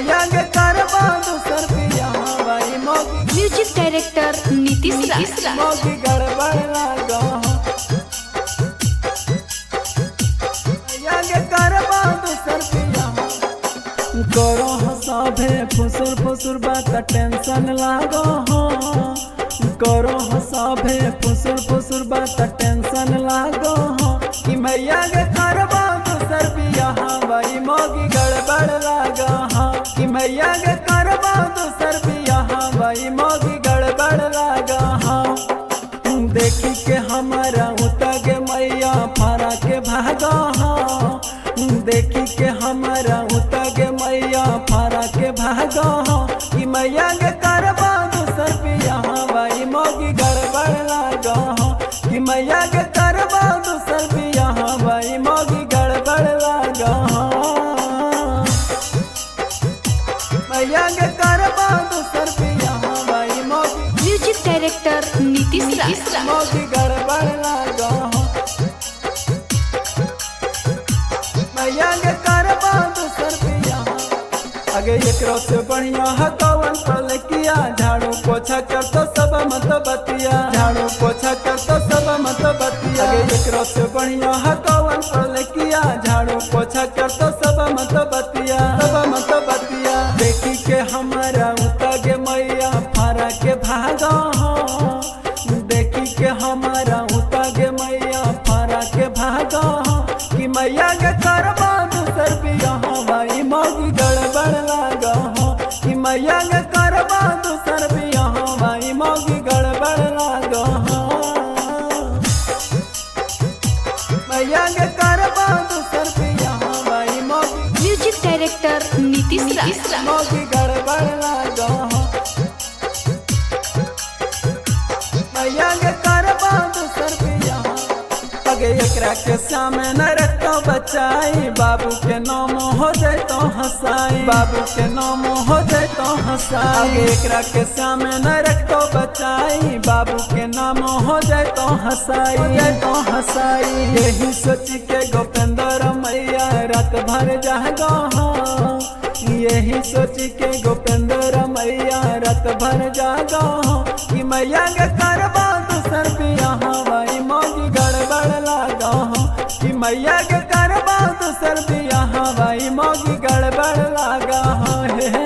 मैया के करबा दूसर बियाह भाई मोगी। म्यूजिक डायरेक्टर नीतीश राज। मोगी गड़बड़ लागो मैया के करबा दूसर बियाह। करो हसाभे फुसुर फुसुर बात टेंशन लागो हो। करो हसाभे फुसुर फुसुर बात टेंशन लागो हो कि मैया के करबा दूसर बियाह भाई मोगी गड़बड़ लागो हो कि मैया के करबा दूसर बियाह भाई मोगी गड़बड़ लागो हो। देखी के हमारा उतगे मैया फारा के भागो हो। देखी के हमारा उतगे मैया फारा के भागो हो कि मैया के करबा दूसर बियाह भाई मोगी गड़बड़ लागो हो कि मैया के करबा दूसर बियाह भाई मोगी गड़बड़ लागो हो। मैया के करबा दूसर बियाह भाई मोगी। म्यूजिक डायरेक्टर नीतीश राज। मोगी गड़बड़ लागो हो मैया के करबा दूसर बियाह। आगे एकरो से बढ़िया है कौन पल किया। झाड़ू पोछा कर तो सब मत बतिया। झाड़ू पोछा कर तो सब मत बतिया। आगे एकरो से बढ़िया है कौन पल किया। झाड़ू पोछा कर तो सब मत बतिया। सब मत बतिया। देखी के हमारा उतगे मैया फारा के भागो हो। देखी के हमारा उतगे मैया फारा के भागो हो कि मैया के करबा दूसर बियाह भाई मोगी गड़बड़ लागो हो कि मैया के करबा दूसर बियाह भाई मोगी गड़बड़ लागो हो। मैया के करबा दूसर बियाह भाई मोगी। म्यूजिक डायरेक्टर नीतीश राज। मोगी गड़बड़ लागो हो मैया के करबा दूसर बियाह। आगे एकरा के सामने न रखो बचाई। बाबू के नाम हो जाए तो हंसाई। बाबू के नाम हो जाए तो हंसाई। आगे एकरा के सामने न रखो बचाई। बाबू के नाम हो जाए तो हंसाई। हो जाए तो हंसाई। यही सोच के गोपेंद्र मैया रात भर जागो हो। यही सोच के गोपेंद्र मैया रात भर जागो हो कि मैया के करबा दूसर बियाह भाई मोगी गड़बड़ लागो हो कि मैया के करबा दूसर बियाह भाई मोगी गड़बड़ लागो हो। हे